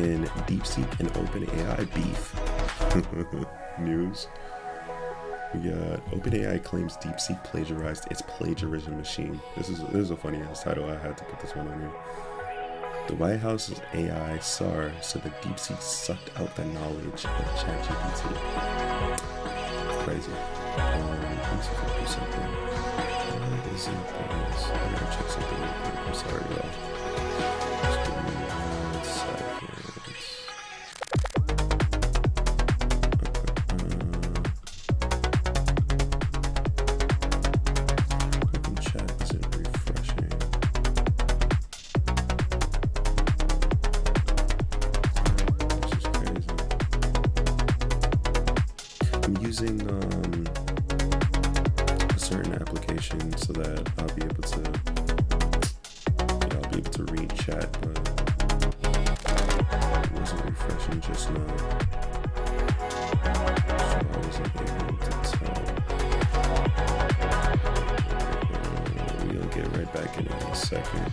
in DeepSeek and OpenAI beef. News. We got OpenAI claims DeepSeek plagiarized its plagiarism machine. This is a funny ass title. I had to put this one on here. The White House's AI SAR said that DeepSeek sucked out the knowledge of ChatGPT. Crazy. Let me see if I can do something. Why isn't this? I gotta check something real quick. I'm sorry, y'all. Just give me 1 second. Chat isn't refreshing. This is crazy. I'm using a certain application so that I'll be able to read chat, but it wasn't refreshing just now, so I wasn't able to tell. We'll get right back in a second.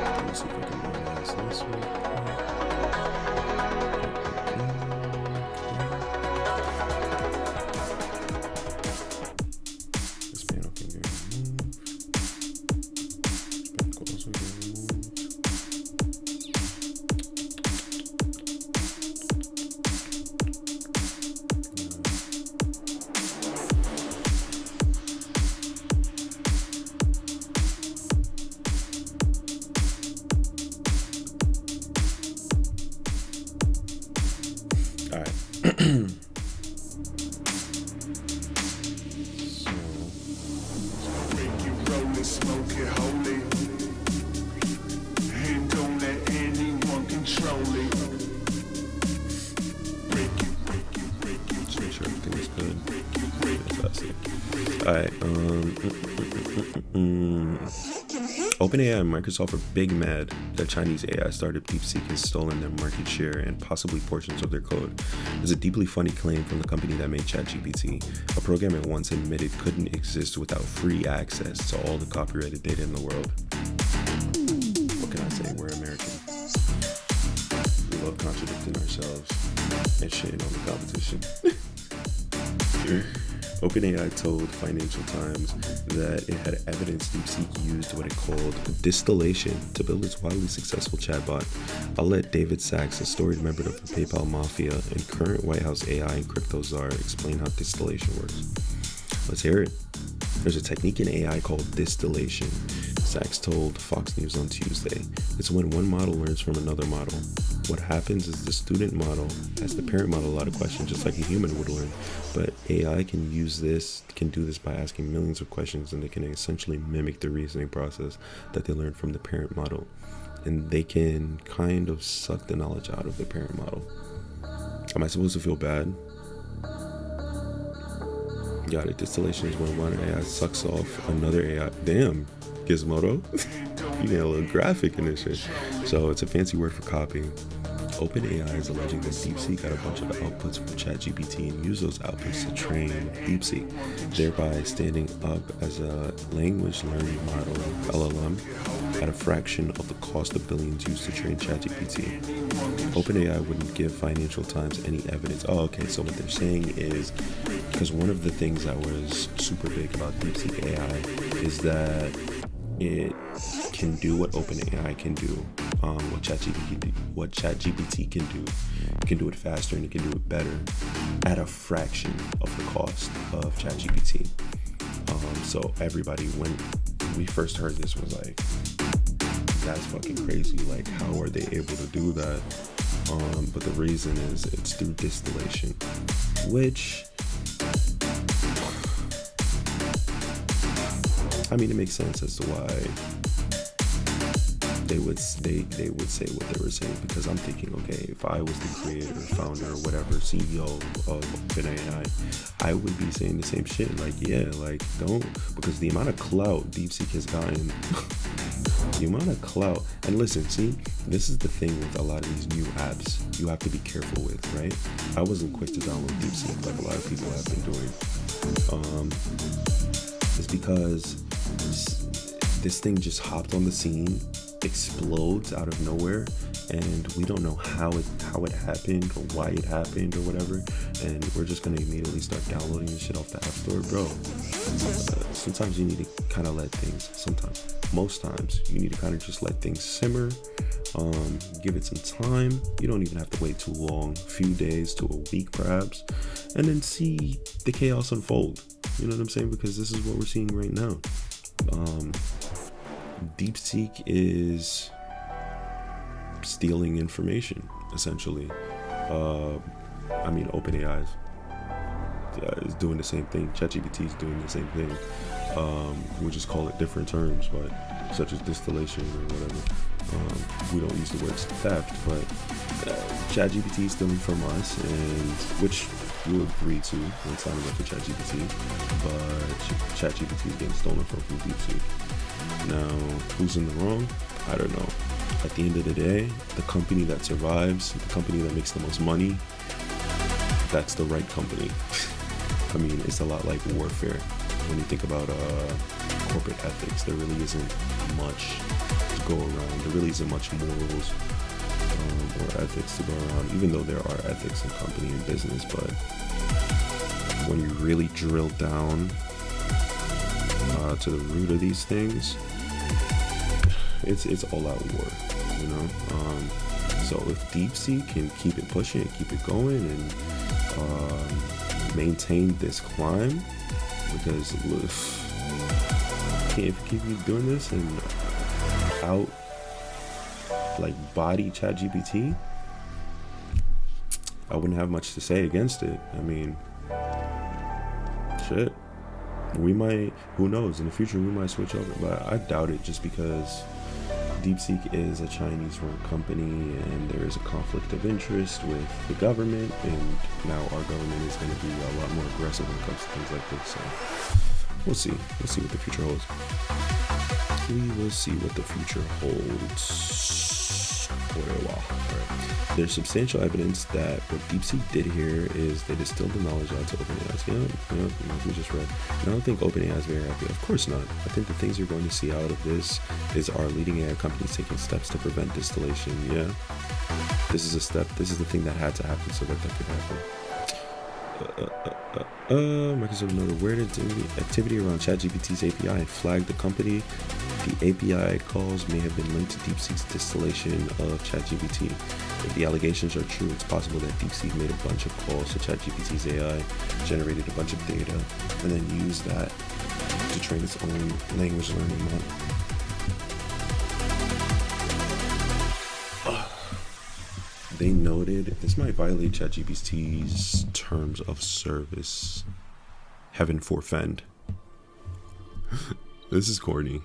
Let me see if I can analyze this one. This panel can get removed. This panel can also get removed. All right. Make you roll it, smoke it, hold it. And don't let anyone control it. Break you, Just make sure everything is good. Fantastic. All right. OpenAI and Microsoft are big mad that Chinese AI startup DeepSeek has stolen their market share and possibly portions of their code. It's a deeply funny claim from the company that made ChatGPT, a program it once admitted couldn't exist without free access to all the copyrighted data in the world. What can I say? We're American. We love contradicting ourselves and shitting on the competition. OpenAI told Financial Times that it had evidence DeepSeek used what it called distillation to build its wildly successful chatbot. I'll let David Sachs, a storied member of the PayPal mafia and current White House AI and crypto czar, explain how distillation works. Let's hear it. There's a technique in AI called distillation, Sachs told Fox News on Tuesday. It's when one model learns from another model. What happens is the student model asks the parent model a lot of questions, just like a human would learn. But AI can do this by asking millions of questions, and they can essentially mimic the reasoning process that they learned from the parent model. And they can kind of suck the knowledge out of the parent model. Am I supposed to feel bad? Got it. Distillation is when one AI sucks off another AI. Damn, Gizmodo. You get a little graphic in this shit. So it's a fancy word for copying. OpenAI is alleging that DeepSeek got a bunch of outputs from ChatGPT and used those outputs to train DeepSeek, thereby standing up as a language learning model, LLM, at a fraction of the cost of billions used to train ChatGPT. OpenAI wouldn't give Financial Times any evidence. Oh, okay, so what they're saying is, because one of the things that was super big about DeepSeek AI is that it can do what OpenAI can do, what ChatGPT can do. It can do it faster and it can do it better at a fraction of the cost of ChatGPT. So everybody, when we first heard this, was like, that's fucking crazy. Like, how are they able to do that? But the reason is it's through distillation, which, I mean, it makes sense as to why they would say what they were saying, because I'm thinking, okay, if I was the creator, founder, or whatever, CEO of OpenAI, I would be saying the same shit. Like, yeah, like, don't, because the amount of clout DeepSeek has gotten, the amount of clout, and listen, see, this is the thing with a lot of these new apps you have to be careful with, right? I wasn't quick to download DeepSeek like a lot of people have been doing. It's because this thing just hopped on the scene, explodes out of nowhere, and we don't know how it happened or why it happened or whatever, and we're just gonna immediately start downloading this shit off the App Store, bro. Sometimes you need to kind of let things, most times you need to kind of just let things simmer, give it some time. You don't even have to wait too long, a few days to a week perhaps, and then see the chaos unfold. You know what I'm saying? Because this is what we're seeing right now. DeepSeek is stealing information, essentially. OpenAI is doing the same thing. ChatGPT is doing the same thing. We'll just call it different terms, but such as distillation or whatever. We don't use the word theft, but ChatGPT is stealing from us, and which you agree to when signing up for ChatGPT, but ChatGPT is getting stolen from DeepSeek. Now, who's in the wrong? I don't know. At the end of the day, the company that survives, the company that makes the most money, that's the right company. I mean, it's a lot like warfare. When you think about corporate ethics, there really isn't much to go around. There really isn't much morals or ethics to go around, even though there are ethics in company and business. But when you really drill down to the root of these things, it's all out war, you know. So if DeepSeek can keep it pushing and keep it going and maintain this climb, because if you keep doing this and out body ChatGPT, I wouldn't have much to say against it. I mean, shit. We might, who knows, in the future we might switch over, but I doubt it, just because DeepSeek is a Chinese-run company and there is a conflict of interest with the government, and now our government is going to be a lot more aggressive when it comes to things like this. So we'll see what the future holds. We will see what the future holds for a while. Right. There's substantial evidence that what DeepSeek did here is they distilled the knowledge out to OpenAI. Like we just read. And I don't think OpenAI is very happy. Of course not. I think the things you're going to see out of this is our leading AI companies taking steps to prevent distillation. Yeah, this is a step. This is the thing that had to happen so that could happen. Microsoft noted where the activity around ChatGPT's API flagged the company. The API calls may have been linked to DeepSeek's distillation of ChatGPT. If the allegations are true, it's possible that DeepSeek made a bunch of calls to ChatGPT's AI, generated a bunch of data, and then used that to train its own language learning model. They noted this might violate ChatGPT's terms of service. Heaven forfend. This is corny.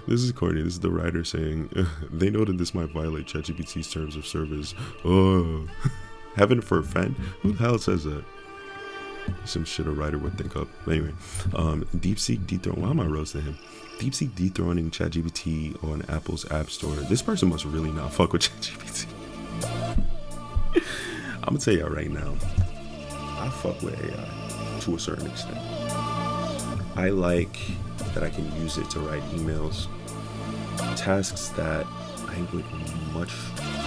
This is the writer saying, they noted this might violate ChatGPT's terms of service. Oh, heaven forfend? Who the hell says that? Some shit a writer would think up. Anyway, DeepSeek dethroning. Why am I roasting him? DeepSeek dethroning ChatGPT on Apple's App Store. This person must really not fuck with ChatGPT. I'm gonna tell y'all right now, I fuck with AI to a certain extent. I like that I can use it to write emails, tasks that I would much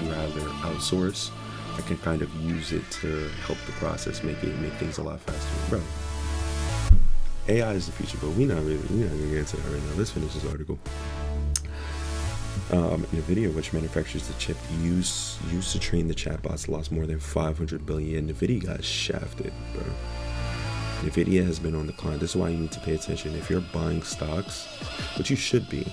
rather outsource. I can kind of use it to help the process, make things a lot faster, bro. AI is the future, but we're not gonna get into that right now. Let's finish this article. NVIDIA, which manufactures the chip used to train the chatbots, lost more than 500 billion. NVIDIA got shafted, bro. NVIDIA has been on the decline. This is why you need to pay attention. If you're buying stocks, which you should be,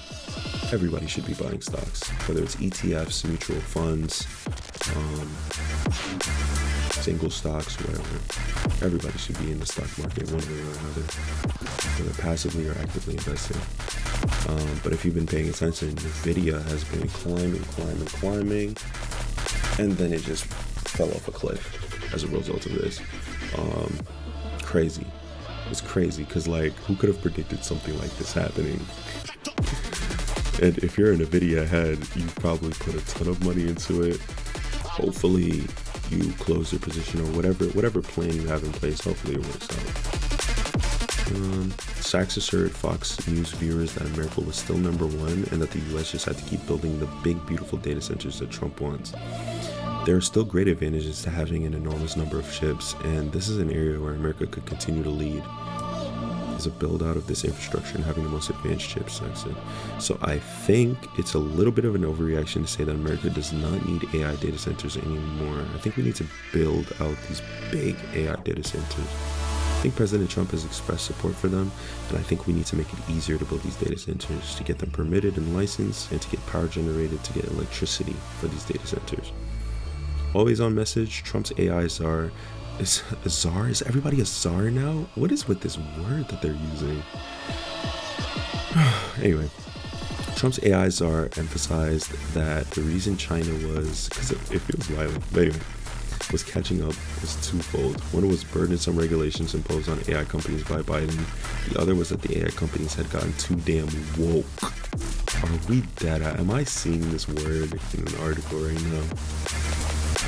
everybody should be buying stocks, whether it's ETFs, mutual funds, single stocks, whatever. Everybody should be in the stock market one way or another, whether passively or actively investing. But if you've been paying attention, NVIDIA has been climbing, and then it just fell off a cliff as a result of this. Crazy. It's crazy because, who could have predicted something like this happening? And if you're an NVIDIA head, you probably put a ton of money into it. Hopefully you close your position, or whatever plan you have in place. Hopefully it works out. Sachs assured Fox News viewers that America was still number one and that the US just had to keep building the big, beautiful data centers that Trump wants. There are still great advantages to having an enormous number of chips, and this is an area where America could continue to lead. Is a build out of this infrastructure and having the most advanced chips, Sachs said. So I think it's a little bit of an overreaction to say that America does not need AI data centers anymore. I think we need to build out these big AI data centers. I think President Trump has expressed support for them, and I think we need to make it easier to build these data centers, to get them permitted and licensed, and to get power generated to get electricity for these data centers. Always on message, Trump's AI czar. Is a czar? Is everybody a czar now? What is with this word that they're using? Anyway, Trump's AI czar emphasized that the reason China was, because it feels violent, but anyway, was catching up was twofold. One was burdensome regulations imposed on AI companies by Biden. The other was that the AI companies had gotten too damn woke. Are we dead? Am I seeing this word in an article right now?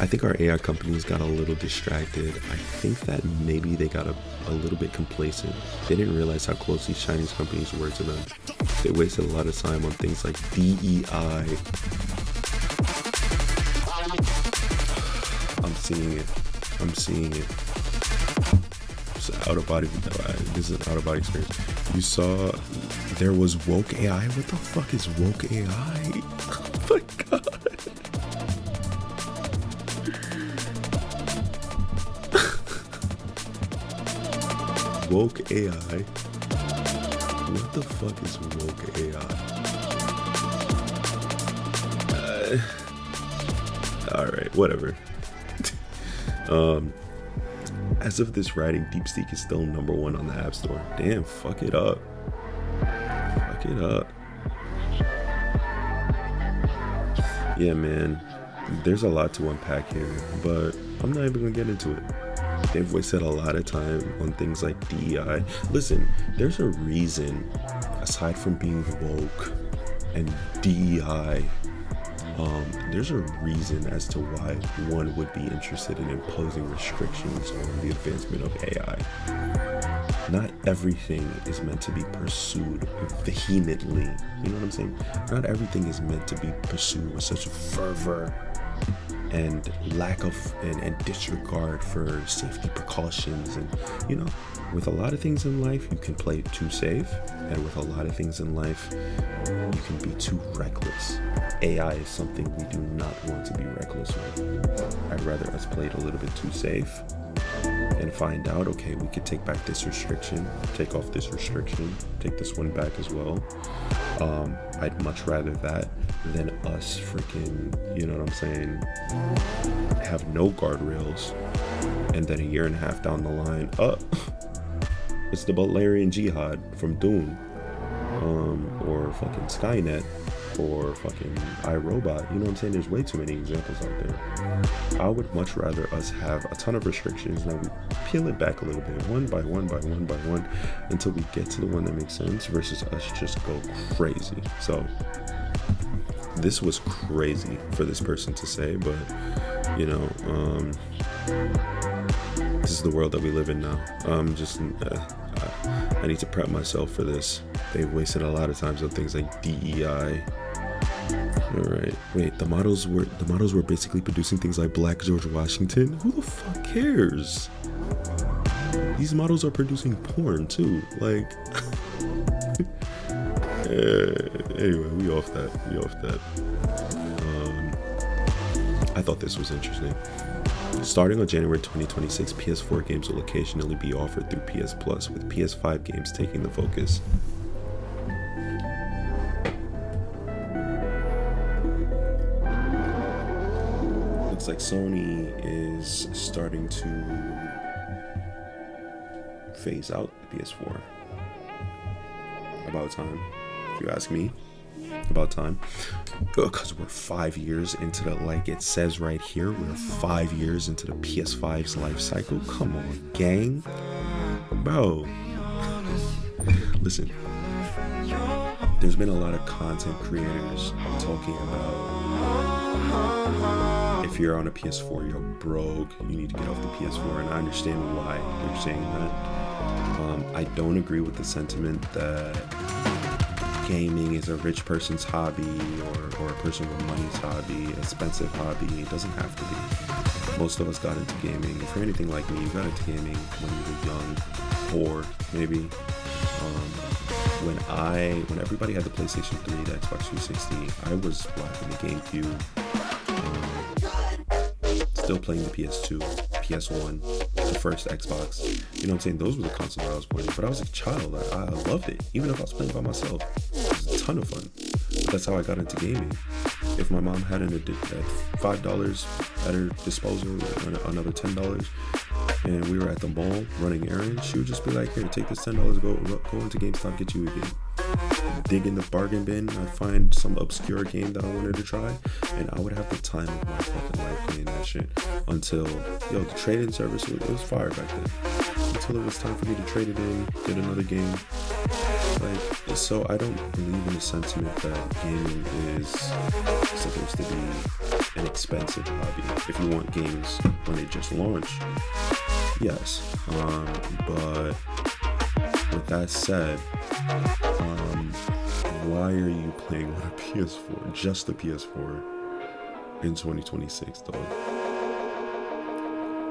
I think our AI companies got a little distracted. I think that maybe they got a little bit complacent. They didn't realize how close these Chinese companies were to them. They wasted a lot of time on things like DEI. I'm seeing it. It's out of body. This is an out of body experience. You saw there was woke AI. What the fuck is woke AI? Oh my god. Woke AI. What the fuck is woke AI? Alright, whatever. As of this writing, DeepSeek is still number one on the App Store. Damn, fuck it up. Fuck it up. Yeah, man. There's a lot to unpack here, but I'm not even gonna get into it. They've wasted a lot of time on things like DEI. Listen, there's a reason, aside from being woke and DEI, there's a reason as to why one would be interested in imposing restrictions on the advancement of AI. Not everything is meant to be pursued vehemently. You know what I'm saying? Not everything is meant to be pursued with such fervor and lack of and disregard for safety precautions. And you know, with a lot of things in life you can play too safe, and with a lot of things in life you can be too reckless. AI is something we do not want to be reckless with. I'd rather us play it a little bit too safe and find out, okay, we could take back this restriction, take off this restriction, take this one back as well. I'd much rather that than us freaking, you know what I'm saying, have no guardrails, and then a year and a half down the line, it's the Bulgarian Jihad from Dune, or fucking Skynet, or fucking iRobot. You know what I'm saying? There's way too many examples out there. I would much rather us have a ton of restrictions. Now we peel it back a little bit, one by one, until we get to the one that makes sense, versus us just go crazy. So this was crazy for this person to say, but you know, this is the world that we live in now. I need to prep myself for this. They've wasted a lot of times on things like DEI. All right, wait. The models were basically producing things like Black George Washington. Who the fuck cares? These models are producing porn too. Like, anyway, we off that. I thought this was interesting. Starting on January 2026, PS4 games will occasionally be offered through PS Plus, with PS5 games taking the focus. Looks like Sony is starting to phase out the PS4. About time, if you ask me. About time. Because we're 5 years into the, like it says right here, we're 5 years into the PS5's life cycle. Come on, gang. Bro. Listen, there's been a lot of content creators talking about if you're on a PS4, you're broke, you need to get off the PS4, and I understand why they're saying that. I don't agree with the sentiment that gaming is a rich person's hobby or a person with money's hobby, expensive hobby. It doesn't have to be. Most of us got into gaming. If you're anything like me, you got into gaming when you were young, poor, maybe. When everybody had the PlayStation 3, the Xbox 360, I was rocking the GameCube, still playing the PS2, PS1, the first Xbox. You know what I'm saying? Those were the consoles I was playing. But I was a child. I loved it. Even if I was playing by myself, it was a ton of fun. But that's how I got into gaming. If my mom had $5 at her disposal, another $10, and we were at the mall running errands, she would just be like, here, take this $10, go into GameStop, get you a game. Dig in the bargain bin, I'd find some obscure game that I wanted to try, and I would have the time of my fucking life playing that shit until, the trade-in service, it was fire back then. Until it was time for me to trade it in, get another game. So I don't believe in the sentiment that gaming is supposed to be an expensive hobby. If you want games when they just launch, yes. But with that said, why are you playing on a PS4, just a PS4, in 2026, dog?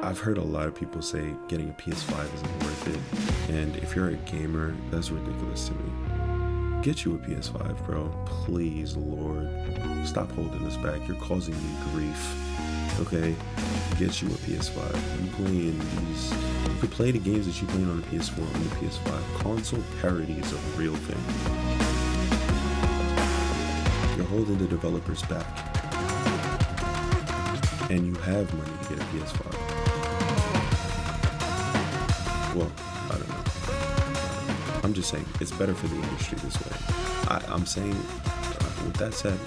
I've heard a lot of people say getting a PS5 isn't worth it, and if you're a gamer, that's ridiculous to me. Get you a PS5, bro. Please, Lord. Stop holding us back. You're causing me grief. Okay? Get you a PS5. You could play the games that you playing on the PS4 on the PS5. Console parity is a real thing. You're holding the developers back. And you have money to get a PS5. Well, I don't know. I'm just saying, it's better for the industry this way. I'm saying, with that said,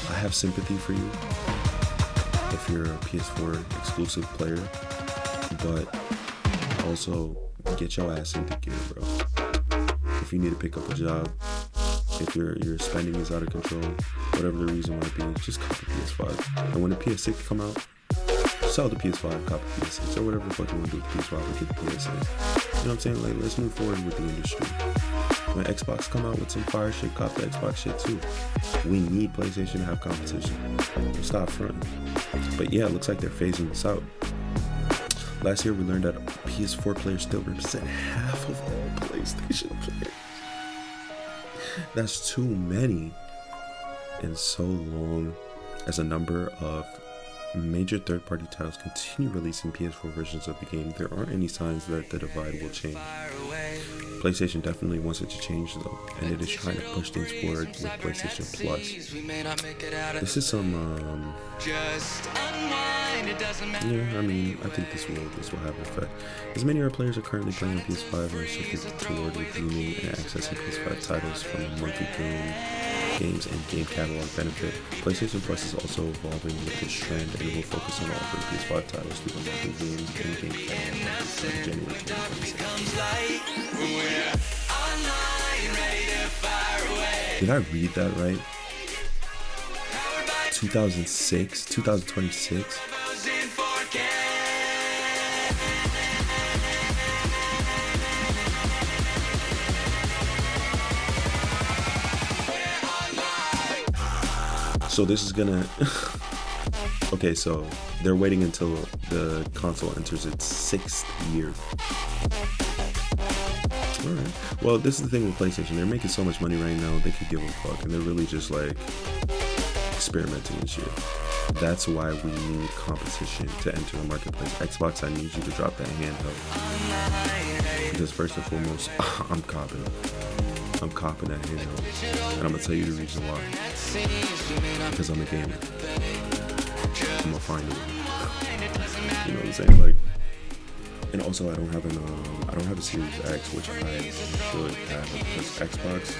I have sympathy for you if you're a PS4 exclusive player, but also get your ass into gear, bro. If you need to pick up a job, if your spending is out of control, whatever the reason might be, just copy PS5. And when the PS6 come out, sell the PS5, copy PS6, or whatever the fuck you want to do with the PS5, or get the PS6. You know what I'm saying? Like, let's move forward with the industry. When Xbox come out with some fire shit, copy the Xbox shit too. We need PlayStation to have competition. Stop fronting. But yeah, it looks like they're phasing this out. Last year we learned that PS4 players still represent half of all PlayStation players. That's too many in so long. As a number of major third-party titles continue releasing PS4 versions of the game, there aren't any signs that the divide will change. PlayStation definitely wants it to change though, and it is trying to push things forward with PlayStation Plus. This is some yeah, I mean, I think this will have an effect. As many of our players are currently playing on PS5 and are shifted toward redeeming and accessing PS5 titles from a monthly games and game catalog benefit. PlayStation Plus is also evolving with this trend and will focus on offering PS5 titles through the monthly games and game catalog from January 2026. Did I read that right? 2026? So this is gonna okay, so they're waiting until the console enters its 6th year. Alright. Well, this is the thing with PlayStation. They're making so much money right now, they could give a fuck. And they're really just like experimenting and shit. That's why we need competition to enter the marketplace. Xbox, I need you to drop that handheld. Because first and foremost, I'm copping that handheld. And I'm gonna tell you the reason why. Because I'm a gamer. I'm gonna find it. You know what I'm saying? Like, and also I don't have a Series X, which I should have, because Xbox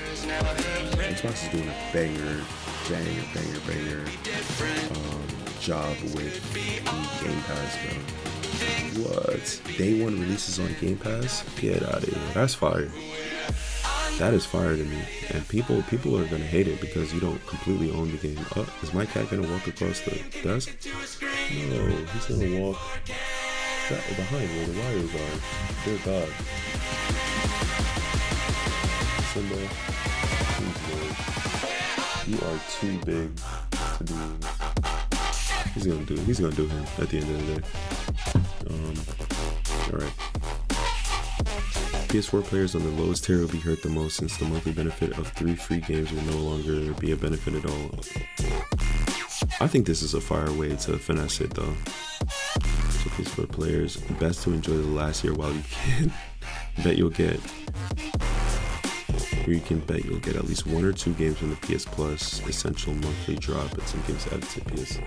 is doing a banger job with the Game Pass, bro. What? Day one releases on Game Pass? Get out of here. That's fire. That is fire to me. And people are gonna hate it because you don't completely own the game. Is my cat gonna walk across the desk? No, he's gonna walk behind where the wires are. Dear God. Simba, please Lord. You are too big to do. He's gonna do him at the end of the day. Alright. PS4 players on the lowest tier will be hurt the most, since the monthly benefit of 3 free games will no longer be a benefit at all. I think this is a fire way to finesse it though. So PS4 players, best to enjoy the last year while you can. You can bet you'll get at least 1 or 2 games from the PS Plus Essential monthly drop, and some games added to PS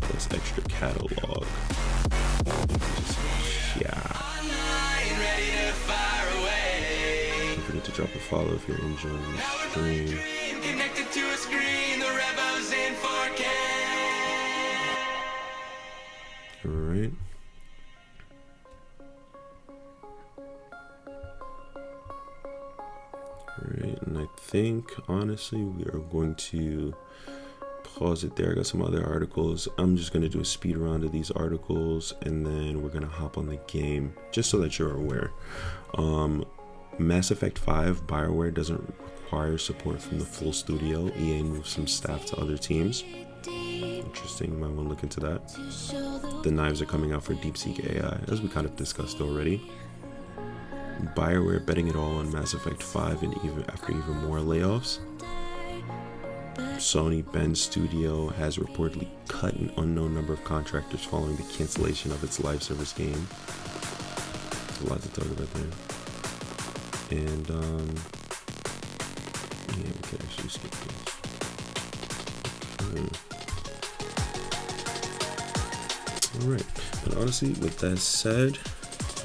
Plus extra catalog. Yeah. Don't forget to drop a follow if you're enjoying the stream. Connected to a screen, the Revo's in 4K. Alright. Alright, and I think honestly we are going to pause it there. I got some other articles. I'm just going to do a speed round of these articles, and then we're going to hop on the game just so that you're aware. Mass Effect 5 BioWare doesn't require support from the full studio. EA moved some staff to other teams. Interesting, you might want to look into that. The knives are coming out for DeepSeek AI, as we kind of discussed already. BioWare betting it all on Mass Effect 5 and after even more layoffs. Sony Bend Studio has reportedly cut an unknown number of contractors following the cancellation of its live service game. There's a lot to talk about there. And yeah, we can actually skip this. Okay. Alright, but honestly, with that said,